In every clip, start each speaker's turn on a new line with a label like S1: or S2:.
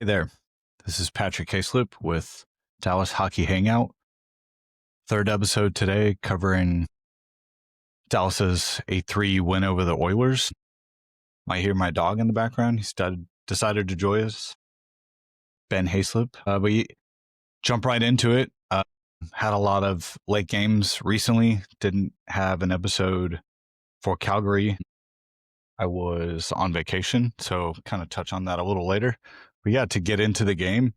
S1: Hey there, this is Patrick Hayslip with Dallas Hockey Hangout. Third episode today covering Dallas's 8-3 win over the Oilers. Might hear my dog in the background. He's decided to join us. Benn Hayslip. We jump right into it. Had a lot of late games recently. Didn't have an episode for Calgary. I was on vacation, so kind of touch on that a little later. But yeah, to get into the game,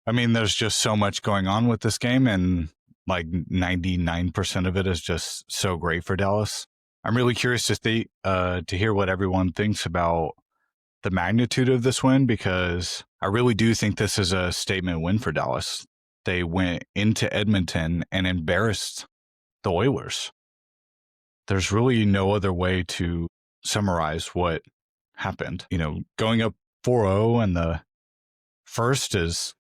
S1: I mean, there's just so much going on with this game, and like 99% of it is just so great for Dallas. I'm really curious to hear what everyone thinks about the magnitude of this win, because I really do think this is a statement win for Dallas. They went into Edmonton and embarrassed the Oilers. There's really no other way to summarize what happened. Going up 4-0 and the first is,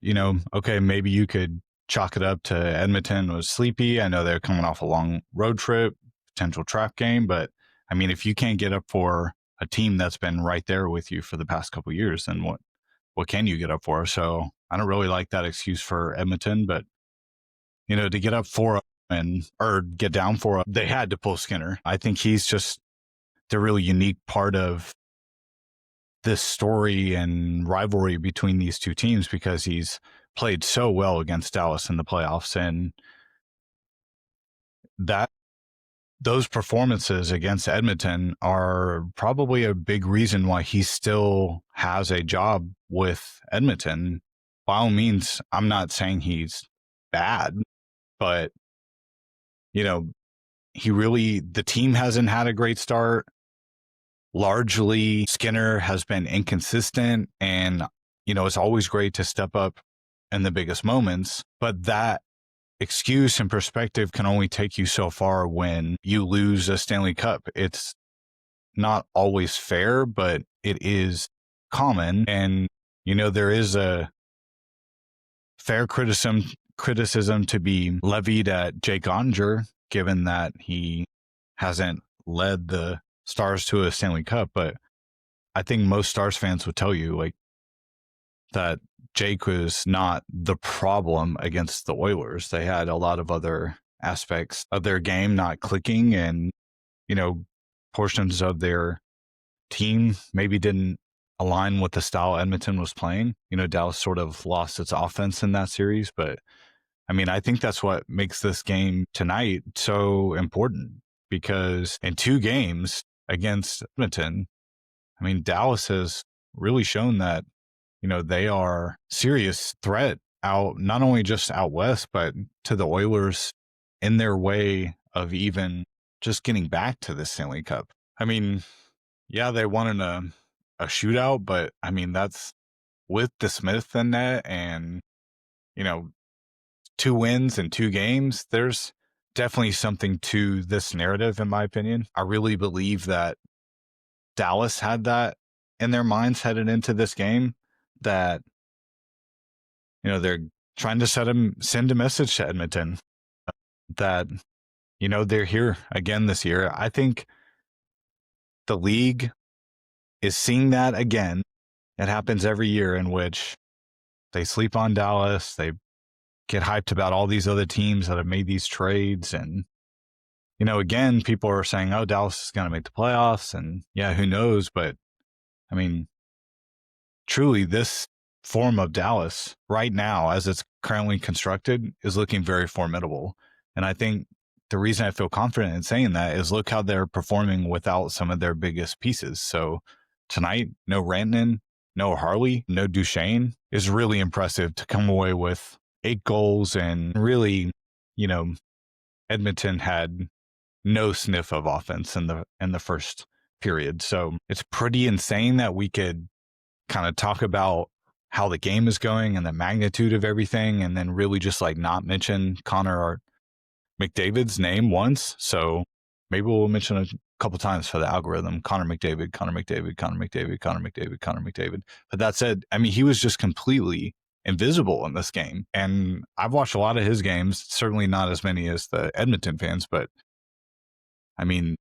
S1: okay, maybe you could chalk it up to Edmonton was sleepy. I know they're coming off a long road trip, potential trap game, but I mean, if you can't get up for a team that's been right there with you for the past couple of years, then what can you get up for? So I don't really like that excuse for Edmonton, but to get up 4-0 or get down 4-0, they had to pull Skinner. I think he's just the really unique part of this story and rivalry between these two teams, because he's played so well against Dallas in the playoffs, and those performances against Edmonton are probably a big reason why he still has a job with Edmonton. By all means, I'm not saying he's bad, but the team hasn't had a great start. Largely, Skinner has been inconsistent, and, it's always great to step up in the biggest moments, but that excuse and perspective can only take you so far when you lose a Stanley Cup. It's not always fair, but it is common, and, there is a fair criticism to be levied at Jake Oettinger, given that he hasn't led the Stars to a Stanley Cup. But I think most Stars fans would tell you that Jake was not the problem against the Oilers. They had a lot of other aspects of their game not clicking, and portions of their team maybe didn't align with the style Edmonton was playing. Dallas sort of lost its offense in that series, but I mean, I think that's what makes this game tonight so important, because in 2 games against Edmonton, I mean, Dallas has really shown that, they are serious threat out, not only just out west, but to the Oilers in their way of even just getting back to the Stanley Cup. I mean, yeah, they won in a shootout, but I mean, that's with the Smith in net, and, 2 wins in 2 games. There's definitely something to this narrative, in my opinion. I really believe that Dallas had that in their minds headed into this game, that, they're trying to send a message to Edmonton that, they're here again this year. I think the league is seeing that again. It happens every year, in which they sleep on Dallas. They get hyped about all these other teams that have made these trades. And, again, people are saying, oh, Dallas is going to make the playoffs. And yeah, who knows? But I mean, truly, this form of Dallas right now, as it's currently constructed, is looking very formidable. And I think the reason I feel confident in saying that is look how they're performing without some of their biggest pieces. So tonight, no Rantanen, no Harley, no Duchesne, is really impressive to come away with 8 goals. And really, Edmonton had no sniff of offense in the first period. So it's pretty insane that we could kind of talk about how the game is going and the magnitude of everything, and then really just not mention Connor McDavid's name once. So maybe we'll mention a couple times for the algorithm: Connor McDavid, Connor McDavid, Connor McDavid, Connor McDavid, Connor McDavid. But that said, I mean, he was just completely invisible in this game. And I've watched a lot of his games, certainly not as many as the Edmonton fans, but I mean,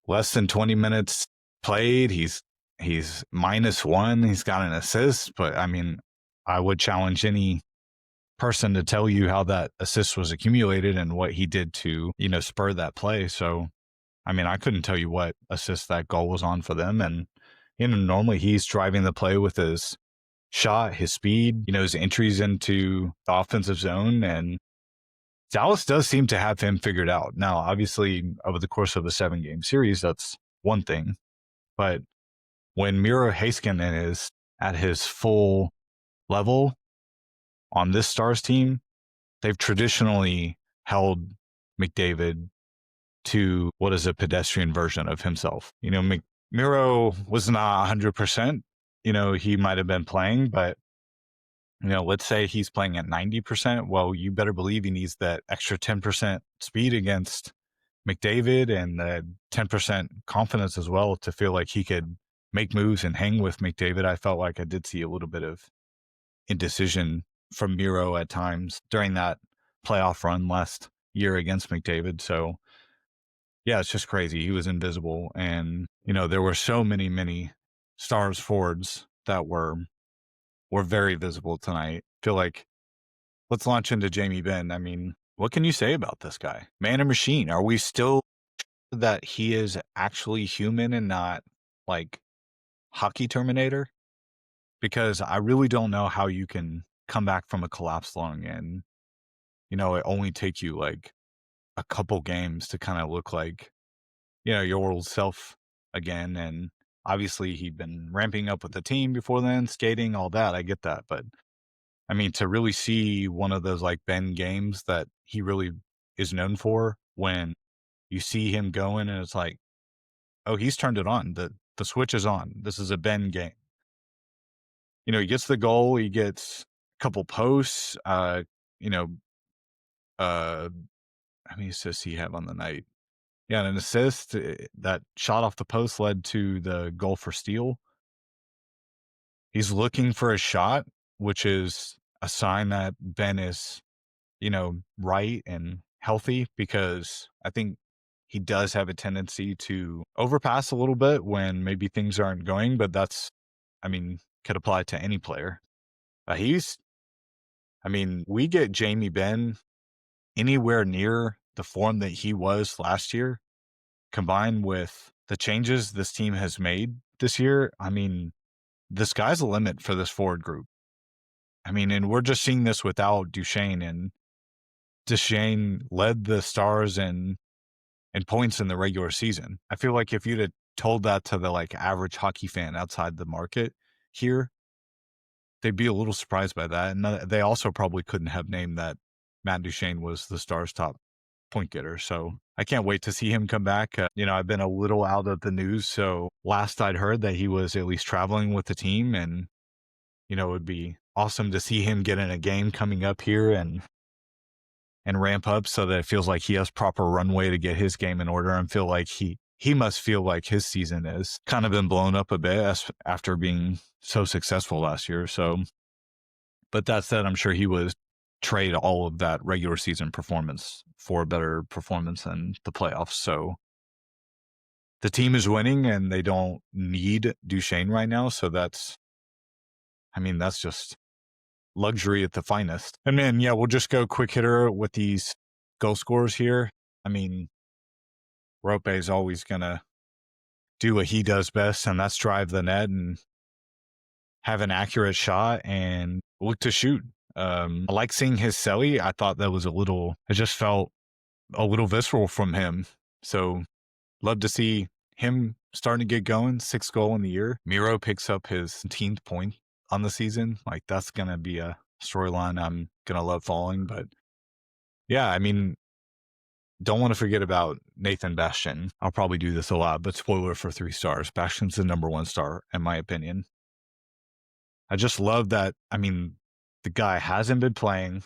S1: less than 20 minutes played. He's He's -1. He's got an assist, but I mean, I would challenge any person to tell you how that assist was accumulated and what he did to, spur that play. So, I mean, I couldn't tell you what assist that goal was on for them. And, normally he's driving the play with his shot, his speed, his entries into the offensive zone. And Dallas does seem to have him figured out. Now, obviously, over the course of a 7-game series, that's one thing. But when Miro Heiskanen is at his full level on this Stars team, they've traditionally held McDavid to what is a pedestrian version of himself. Miro was not 100%. He might have been playing, but let's say he's playing at 90%. Well, you better believe he needs that extra 10% speed against McDavid and the 10% confidence as well to feel like he could make moves and hang with McDavid. I felt like I did see a little bit of indecision from Miro at times during that playoff run last year against McDavid. So, yeah, it's just crazy. He was invisible. And, there were so many Stars forwards that were very visible tonight. I feel like let's launch into Jamie Benn. I mean, what can you say about this guy? Man or machine? Are we still that he is actually human and not like hockey Terminator? Because I really don't know how you can come back from a collapsed lung and, it only take you like a couple games to kind of look like, your old self again. And obviously he'd been ramping up with the team before then, skating, all that. I get that. But I mean, to really see one of those like Benn games that he really is known for, when you see him going and it's like, oh, he's turned it on. The switch is on. This is a Benn game. He gets the goal. He gets a couple posts. How many assists he have on the night? Yeah, an assist. That shot off the post led to the goal for steal. He's looking for a shot, which is a sign that Benn is, right and healthy, because I think he does have a tendency to overpass a little bit when maybe things aren't going, but could apply to any player. We get Jamie Benn anywhere near the form that he was last year, combined with the changes this team has made this year. The sky's the limit for this forward group. And we're just seeing this without Duchesne, and Duchesne led the Stars in points in the regular season. I feel like if you'd have told that to the like average hockey fan outside the market here, they'd be a little surprised by that. And they also probably couldn't have named that Matt Duchesne was the Stars' top point getter. So I can't wait to see him come back. I've been a little out of the news. So last I'd heard that he was at least traveling with the team, and, it would be awesome to see him get in a game coming up here and ramp up so that it feels like he has proper runway to get his game in order, and feel like he must feel like his season has kind of been blown up a bit after being so successful last year. So, but that said, I'm sure he would trade all of that regular season performance for a better performance in the playoffs. So the team is winning and they don't need Duchesne right now. So that's just luxury at the finest. And man, yeah, we'll just go quick hitter with these goal scorers here. Rope is always going to do what he does best, and that's drive the net and have an accurate shot and look to shoot. I like seeing his celly. I thought that was it just felt a little visceral from him. So love to see him starting to get going. 6th goal in the year. Miro picks up his 10th point on the season. Like, that's going to be a storyline I'm going to love following. But yeah, don't want to forget about Nathan Bastian. I'll probably do this a lot, but spoiler for 3 stars. Bastian's the number 1 star, in my opinion. I just love that. The guy hasn't been playing.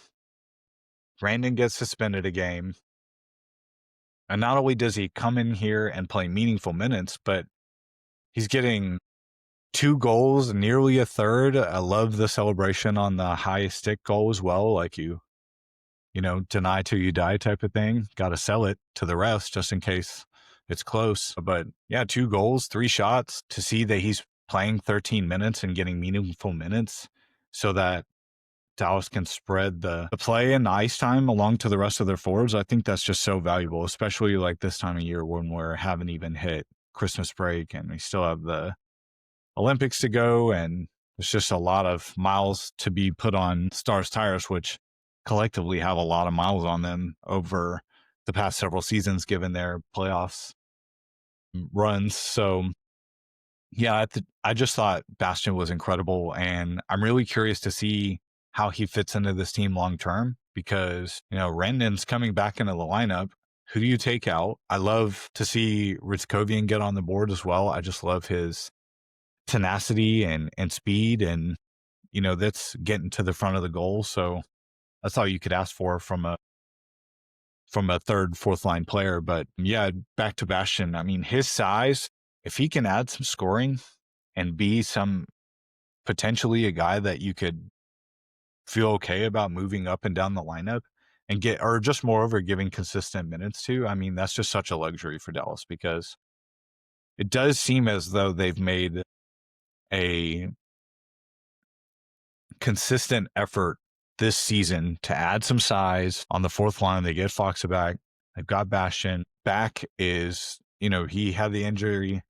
S1: Brandon gets suspended a game. And not only does he come in here and play meaningful minutes, but he's getting 2 goals, nearly a third. I love the celebration on the high stick goal as well. Like deny till you die type of thing. Got to sell it to the rest just in case it's close. But yeah, 2 goals, 3 shots. To see that he's playing 13 minutes and getting meaningful minutes so that Dallas can spread the play and the ice time along to the rest of their forwards. I think that's just so valuable, especially like this time of year when we haven't even hit Christmas break and we still have the Olympics to go. And there's just a lot of miles to be put on Stars tires, which collectively have a lot of miles on them over the past several seasons, given their playoffs runs. So yeah, I just thought Bastian was incredible, and I'm really curious to see how he fits into this team long term because, Rantanen's coming back into the lineup. Who do you take out? I love to see Ritskovian get on the board as well. I just love his tenacity and speed, and, that's getting to the front of the goal. So that's all you could ask for from a third, fourth line player. But yeah, back to Bastian. I mean, his size, if he can add some scoring and be potentially a guy that you could feel okay about moving up and down the lineup and or just moreover giving consistent minutes to, I mean, that's just such a luxury for Dallas because it does seem as though they've made a consistent effort this season to add some size on the fourth line. They get Fox back. They've got Bastian back. He had the injury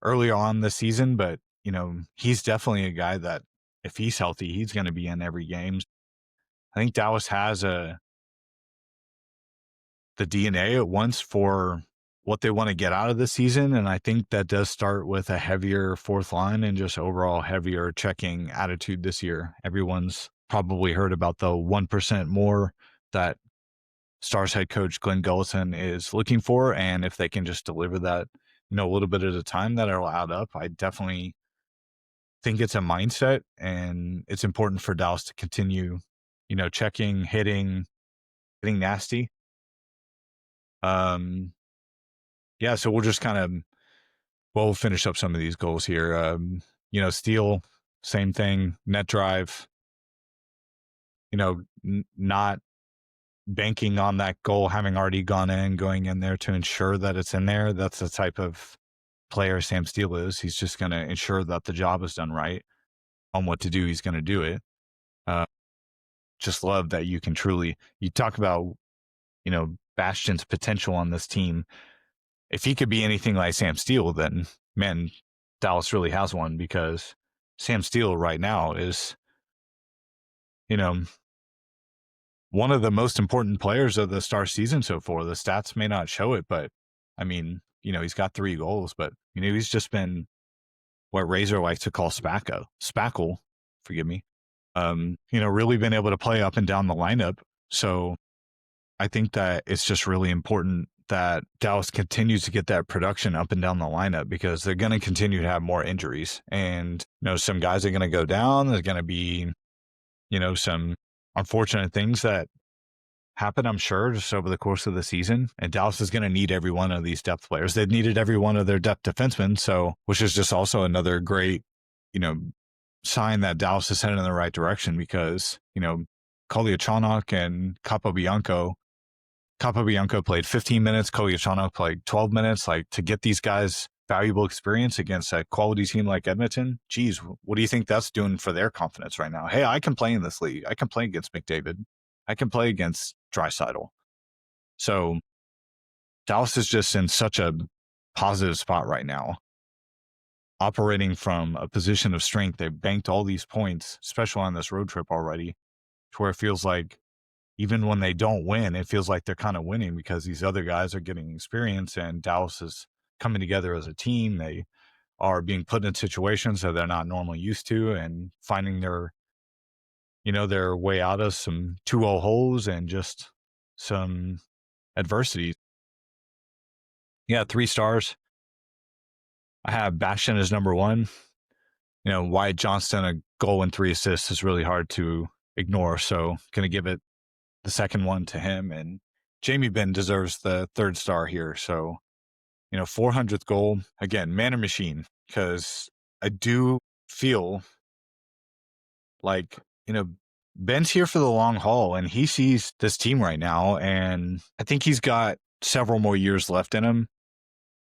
S1: early on this season, but he's definitely a guy that if he's healthy, he's going to be in every game. I think Dallas has the DNA at once for what they want to get out of the season. And I think that does start with a heavier fourth line and just overall heavier checking attitude this year. Everyone's probably heard about the 1% more that Stars head coach Glenn Gullison is looking for. And if they can just deliver that, a little bit at a time, that it'll add up. I definitely think it's a mindset, and it's important for Dallas to continue, checking, hitting nasty. Yeah, so we'll just we'll finish up some of these goals here. Steal, same thing, net drive, not banking on that goal having already gone in, going in there to ensure that it's in there. That's the type of player Sam Steele is. He's just going to ensure that the job is done right. On what to do, he's going to do it. Just love that you talk about, Bastian's potential on this team. If he could be anything like Sam Steele, then, man, Dallas really has one, because Sam Steele right now is, one of the most important players of the Star season so far. The stats may not show it, but I mean, he's got 3 goals, but, he's just been what Razor likes to call spackle, forgive me. Really been able to play up and down the lineup. So I think that it's just really important that Dallas continues to get that production up and down the lineup, because they're going to continue to have more injuries, and some guys are going to go down. There's going to be some unfortunate things that happen, I'm sure, just over the course of the season, and Dallas is going to need every one of these depth players. They've needed every one of their depth defensemen, so which is just also another great sign that Dallas is heading in the right direction, because Kolyachonok and Capobianco played 15 minutes. Kolyachonok played 12 minutes. Like, to get these guys valuable experience against a quality team like Edmonton, geez, what do you think that's doing for their confidence right now? Hey, I can play in this league. I can play against McDavid. I can play against Draisaitl. So Dallas is just in such a positive spot right now, operating from a position of strength. They've banked all these points, especially on this road trip already, to where it feels like even when they don't win, it feels like they're kind of winning, because these other guys are getting experience and Dallas is coming together as a team. They are being put in situations that they're not normally used to, and finding their way out of some 2-0 holes and just some adversity. Yeah, 3 stars. I have Bastian as number 1. Wyatt Johnston, a goal and 3 assists is really hard to ignore. So going to give it the second one to him. And Jamie Benn deserves the 3rd star here. So, 400th goal. Again, man or machine, because I do feel like, Benn's here for the long haul, and he sees this team right now, and I think he's got several more years left in him.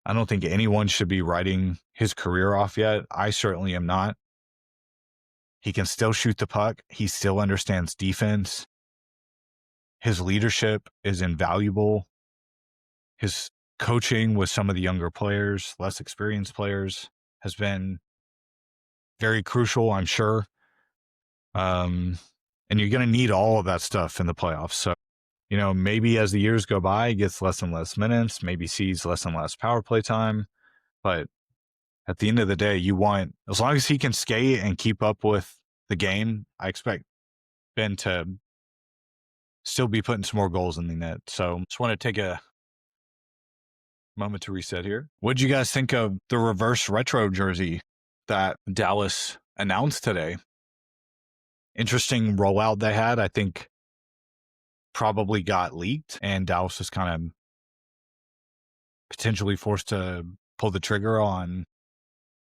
S1: I don't think anyone should be writing his career off yet. I certainly am not. He can still shoot the puck. He still understands defense. His leadership is invaluable. His coaching with some of the younger players, less experienced players, has been very crucial, I'm sure. And you're going to need all of that stuff in the playoffs. So, maybe as the years go by, he gets less and less minutes, maybe sees less and less power play time. But at the end of the day, you want, as long as he can skate and keep up with the game, I expect Benn to still be putting some more goals in the net. So just want to take a moment to reset here. What did you guys think of the reverse retro jersey that Dallas announced today? Interesting rollout they had. I think probably got leaked, and Dallas was kind of potentially forced to pull the trigger on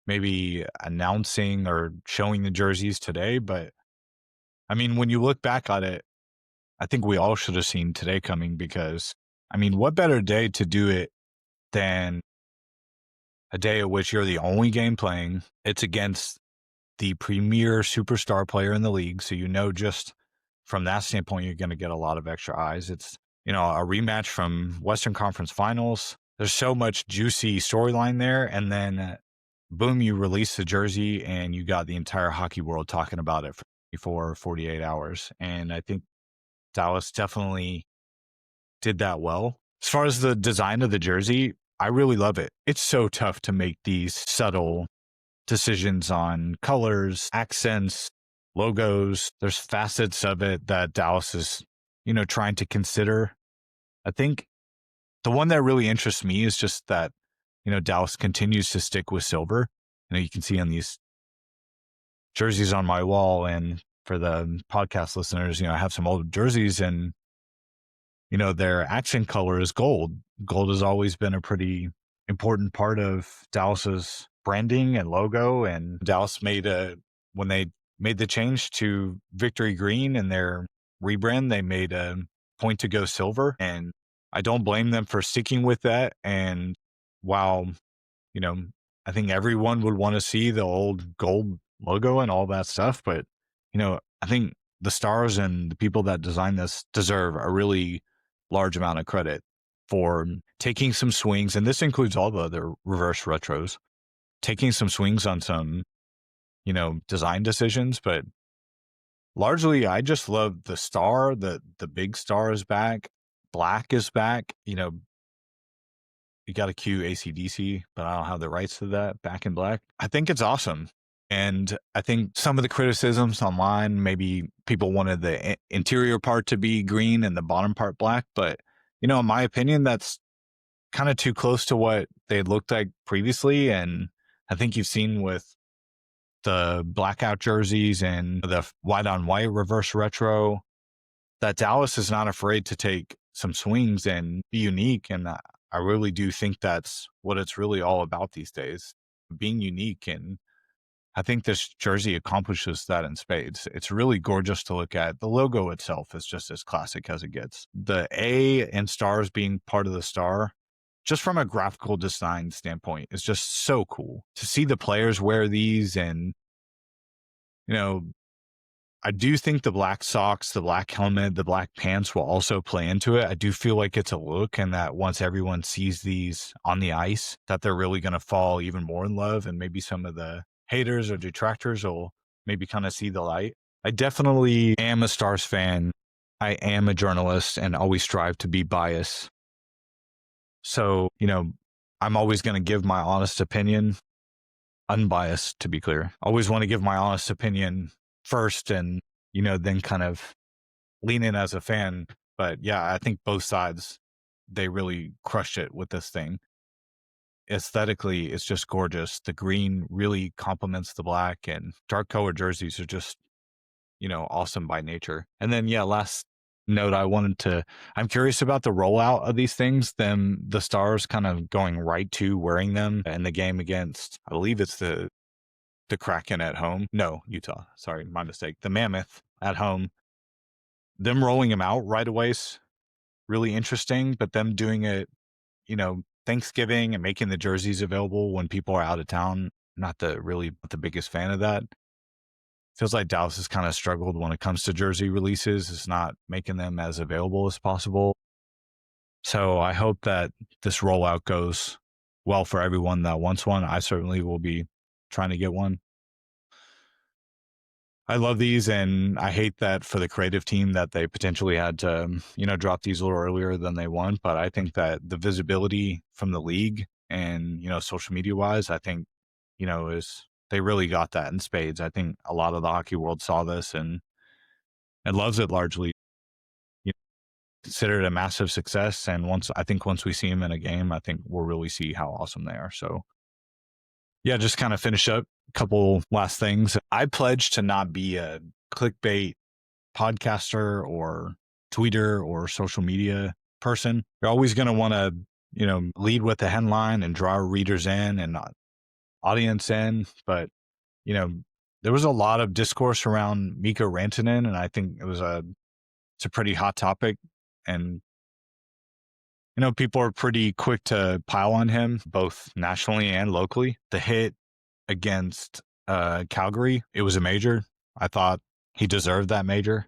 S1: maybe announcing or showing the jerseys today. But I mean, when you look back at it, I think we all should have seen today coming, because I mean, what better day to do it than a day at which you're the only game playing? It's against the premier superstar player in the league. So, just from that standpoint, you're going to get a lot of extra eyes. It's, a rematch from Western Conference Finals. There's so much juicy storyline there. And then boom, you release the jersey and you got the entire hockey world talking about it for 48 hours. And I think Dallas definitely did that well. As far as the design of the jersey, I really love it. It's so tough to make these subtle decisions on colors, accents, logos. There's facets of it that Dallas is, trying to consider. I think the one that really interests me is just that, Dallas continues to stick with silver. You can see on these jerseys on my wall, and for the podcast listeners, I have some old jerseys, and, their accent color is gold. Gold has always been a pretty important part of Dallas's branding and logo. And Dallas when they made the change to Victory Green and their rebrand, they made a point to go silver. And I don't blame them for sticking with that. And while, I think everyone would want to see the old gold logo and all that stuff, but, I think the stars and the people that designed this deserve a really large amount of credit for taking some swings. And this includes all the other reverse retros, taking some swings on some, design decisions. But largely, I just love the star. The big star is back. Black is back. You got to cue AC/DC, but I don't have the rights to that. Back in black. I think it's awesome. And I think some of the criticisms online, maybe people wanted the interior part to be green and the bottom part black. But, in my opinion, that's kind of too close to what they looked like previously. And I think you've seen with the blackout jerseys and the white on white reverse retro that Dallas is not afraid to take some swings and be unique. And I really do think that's what it's really all about these days, being unique. And I think this jersey accomplishes that in spades. It's really gorgeous to look at. The logo itself is just as classic as it gets. The A and stars being part of the star, just from a graphical design standpoint, is just so cool to see the players wear these. And, I do think the black socks, the black helmet, the black pants will also play into it. I do feel like it's a look, and that once everyone sees these on the ice, that they're really going to fall even more in love, and maybe some of the haters or detractors will maybe kind of see the light. I definitely am a Stars fan. I am a journalist and always strive to be biased. So, I'm always going to give my honest opinion, unbiased to be clear. Always want to give my honest opinion first, and, then kind of lean in as a fan. But yeah, I think both sides, they really crushed it with this thing. Aesthetically, it's just gorgeous. The green really complements the black, and dark colored jerseys are just, awesome by nature. And then, last note I'm curious about the rollout of these things, the Stars kind of going right to wearing them in the game against, I believe it's the Kraken at home. No, Utah. Sorry, my mistake. The Mammoth at home. Them rolling them out right away is really interesting, but them doing it, Thanksgiving and making the jerseys available when people are out of town. Not the biggest fan of that. Feels like Dallas has kind of struggled when it comes to jersey releases. It's not making them as available as possible. So I hope that this rollout goes well for everyone that wants one. I certainly will be trying to get one. I love these, and I hate that for the creative team that they potentially had to, drop these a little earlier than they want. But I think that the visibility from the league and, social media wise, I think, is they really got that in spades. I think a lot of the hockey world saw this and loves it largely. You know, considered a massive success. And once we see them in a game, I think we'll really see how awesome they are. So yeah, just kind of finish up a couple last things. I pledge to not be a clickbait podcaster or tweeter or social media person. You're always going to want to, lead with the headline and draw readers in and audience in. But, there was a lot of discourse around Mikko Rantanen, and I think it's a pretty hot topic. And, people are pretty quick to pile on him, both nationally and locally. The hit against Calgary, it was a major. I thought he deserved that major.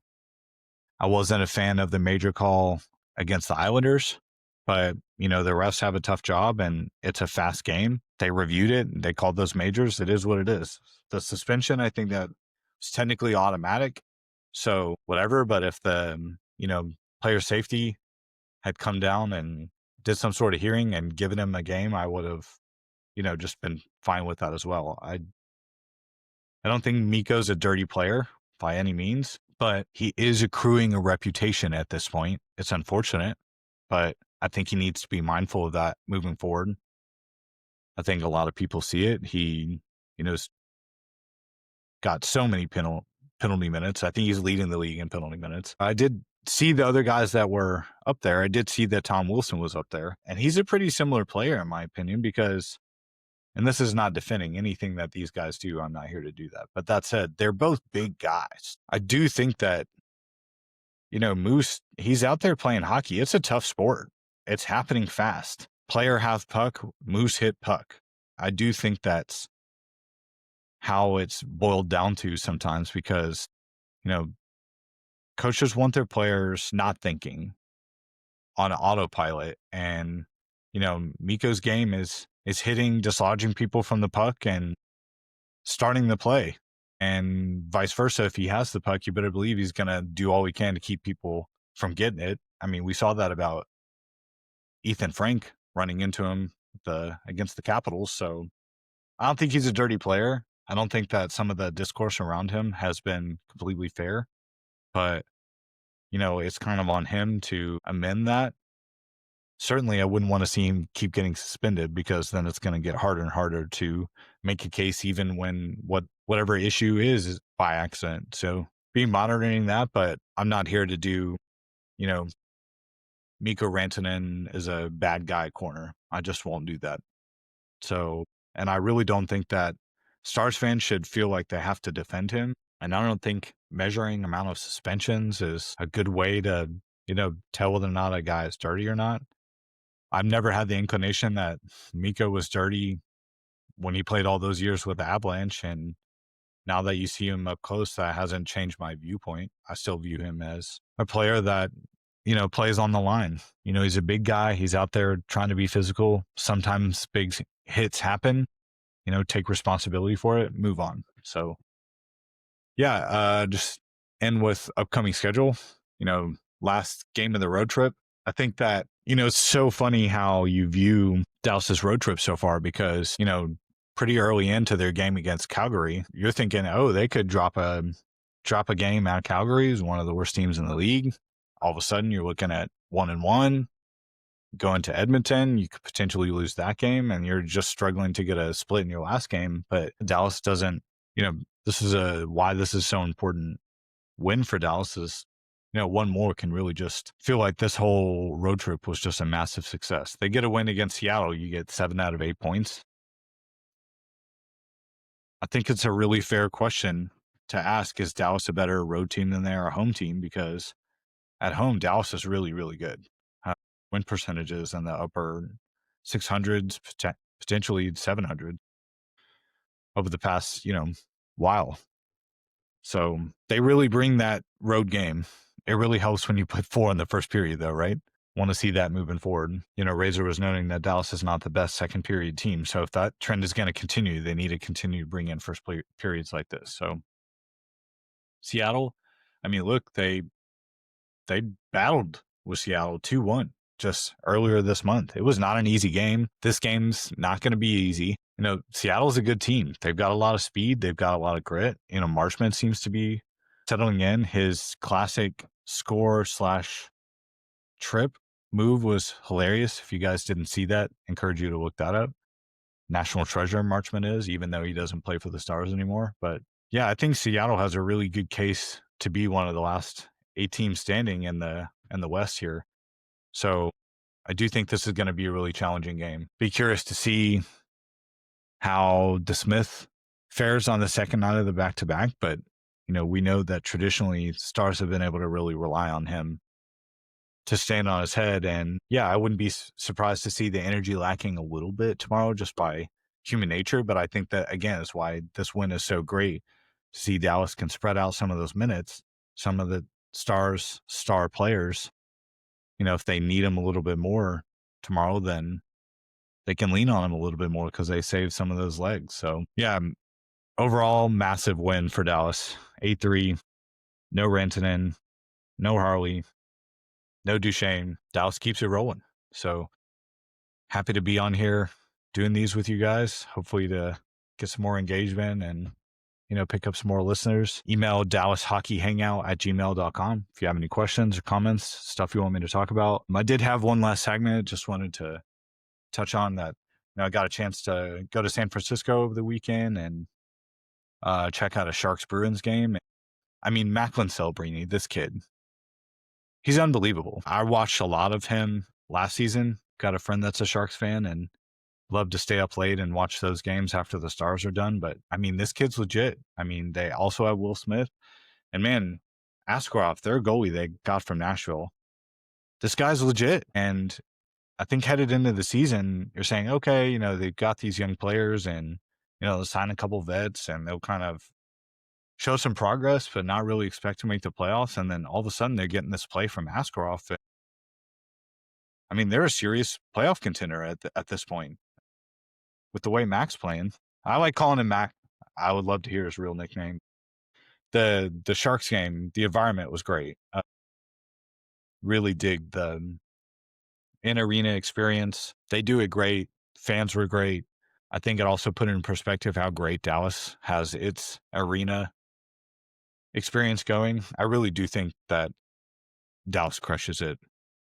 S1: I wasn't a fan of the major call against the Islanders, but, the refs have a tough job and it's a fast game. They reviewed it and they called those majors. It is what it is. The suspension, I think that was technically automatic. So whatever, but if the, player safety had come down and did some sort of hearing and given him a game, I would have, just been fine with that as well. I don't think Mikko's a dirty player by any means, but he is accruing a reputation at this point. It's unfortunate, but I think he needs to be mindful of that moving forward. I think a lot of people see it. He, has got so many penalty minutes. I think he's leading the league in penalty minutes. I did see the other guys that were up there. I did see that Tom Wilson was up there, and he's a pretty similar player in my opinion because, and this is not defending anything that these guys do. I'm not here to do that. But that said, they're both big guys. I do think that, Moose, he's out there playing hockey. It's a tough sport. It's happening fast. Player have puck, Moose hit puck. I do think that's how it's boiled down to sometimes because, coaches want their players not thinking on autopilot. And, Mikko's game is hitting, dislodging people from the puck and starting the play. And vice versa, if he has the puck, you better believe he's going to do all he can to keep people from getting it. I mean, we saw that about Ethan Frank running into him against the Capitals. So I don't think he's a dirty player. I don't think that some of the discourse around him has been completely fair, but, it's kind of on him to amend that. Certainly, I wouldn't want to see him keep getting suspended because then it's going to get harder and harder to make a case, even when whatever issue is by accident. So be monitoring that, but I'm not here to do, Mikko Rantanen is a bad guy corner. I just won't do that. So, and I really don't think that Stars fans should feel like they have to defend him. And I don't think measuring amount of suspensions is a good way to, tell whether or not a guy is dirty or not. I've never had the inclination that Mikko was dirty when he played all those years with the Avalanche. And now that you see him up close, that hasn't changed my viewpoint. I still view him as a player that, plays on the line. He's a big guy. He's out there trying to be physical. Sometimes big hits happen, take responsibility for it, move on. So yeah, just end with upcoming schedule, last game of the road trip. I think that, it's so funny how you view Dallas's road trip so far because, pretty early into their game against Calgary, you're thinking, oh, they could drop a game at Calgary, is one of the worst teams in the league. All of a sudden you're looking at 1-1, going to Edmonton, you could potentially lose that game and you're just struggling to get a split in your last game. But Dallas doesn't, this is why this is so important win for Dallas is, one more can really just feel like this whole road trip was just a massive success. They get a win against Seattle, you get 7 out of 8 points. I think it's a really fair question to ask, is Dallas a better road team than they are a home team? Because at home, Dallas is really, really good. Win percentages in the upper 600s, potentially 700 over the past, while. So they really bring that road game. It really helps when you put 4 in the first period, though, right? Want to see that moving forward. Razor was noting that Dallas is not the best second period team. So if that trend is going to continue, they need to continue to bring in first periods like this. So Seattle, I mean, look, they battled with Seattle 2-1 just earlier this month. It was not an easy game. This game's not going to be easy. Seattle's a good team. They've got a lot of speed. They've got a lot of grit. Marchment seems to be settling in. His classic score/trip move was hilarious. If you guys didn't see that, encourage you to look that up. National treasure Marchment is, even though he doesn't play for the Stars anymore. But yeah, I think Seattle has a really good case to be one of the last 8 teams standing in the West here. So I do think this is going to be a really challenging game. Be curious to see how DeSmith fares on the second night of the back-to-back, but we know that traditionally Stars have been able to really rely on him to stand on his head. And yeah, I wouldn't be surprised to see the energy lacking a little bit tomorrow just by human nature. But I think that, again, is why this win is so great, to see Dallas can spread out some of those minutes, some of the Stars' star players. If they need him a little bit more tomorrow, then they can lean on him a little bit more because they saved some of those legs. So yeah, overall massive win for Dallas. 8-3, no Rantanen, no Harley, no Duchesne. Dallas keeps it rolling. So happy to be on here doing these with you guys. Hopefully to get some more engagement and, pick up some more listeners. Email DallasHockeyHangout@gmail.com if you have any questions or comments, stuff you want me to talk about. I did have one last segment. Just wanted to touch on that. I got a chance to go to San Francisco over the weekend and check out a Sharks Bruins game. I mean, Macklin Celebrini, this kid, he's unbelievable. I watched a lot of him last season. Got a friend that's a Sharks fan and love to stay up late and watch those games after the Stars are done. But I mean, this kid's legit. I mean, they also have Will Smith. And man, Askarov, their goalie they got from Nashville, this guy's legit. And I think headed into the season, you're saying, okay, they've got these young players and, they'll sign a couple vets and they'll kind of show some progress, but not really expect to make the playoffs. And then all of a sudden they're getting this play from Askarov. I mean, they're a serious playoff contender at this point with the way Mac's playing. I like calling him Mac. I would love to hear his real nickname. The Sharks game, the environment was great. Really dig the in-arena experience. They do it great. Fans were great. I think it also put in perspective how great Dallas has its arena experience going. I really do think that Dallas crushes it.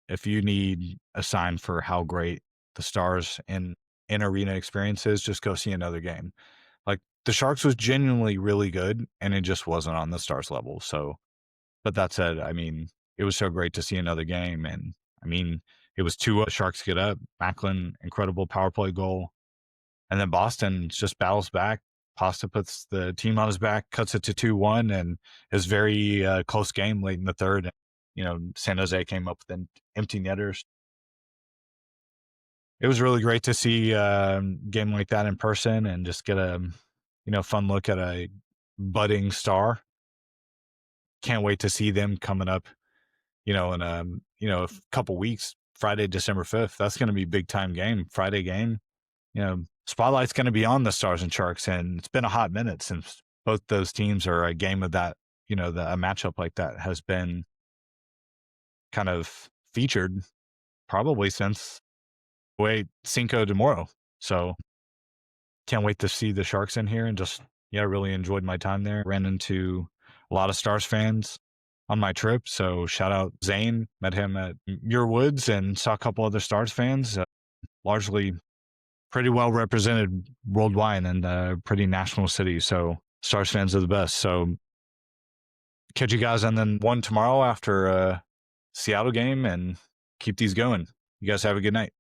S1: If you need a sign for how great the Stars in arena experience is, just go see another game. Like the Sharks was genuinely really good and it just wasn't on the Stars level. So, but that said, I mean, it was so great to see another game. And I mean, it was 2 Sharks get up, Macklin, incredible power play goal. And then Boston just battles back. Pasta puts the team on his back, cuts it to 2-1, and it was very close game late in the third. San Jose came up with empty netters. It was really great to see a game like that in person and just get a fun look at a budding star. Can't wait to see them coming up, in a couple weeks. Friday, December 5th. That's going to be a big time game. Friday game. Spotlight's going to be on the Stars and Sharks, and it's been a hot minute since both those teams are a game of that. A matchup like that has been kind of featured probably since Cinco de Mayo. So can't wait to see the Sharks in here and just, really enjoyed my time there. Ran into a lot of Stars fans on my trip. So shout out Zane, met him at Muir Woods and saw a couple other Stars fans, largely pretty well represented worldwide and pretty national city. So Stars fans are the best. So catch you guys on then one tomorrow after Seattle game and keep these going. You guys have a good night.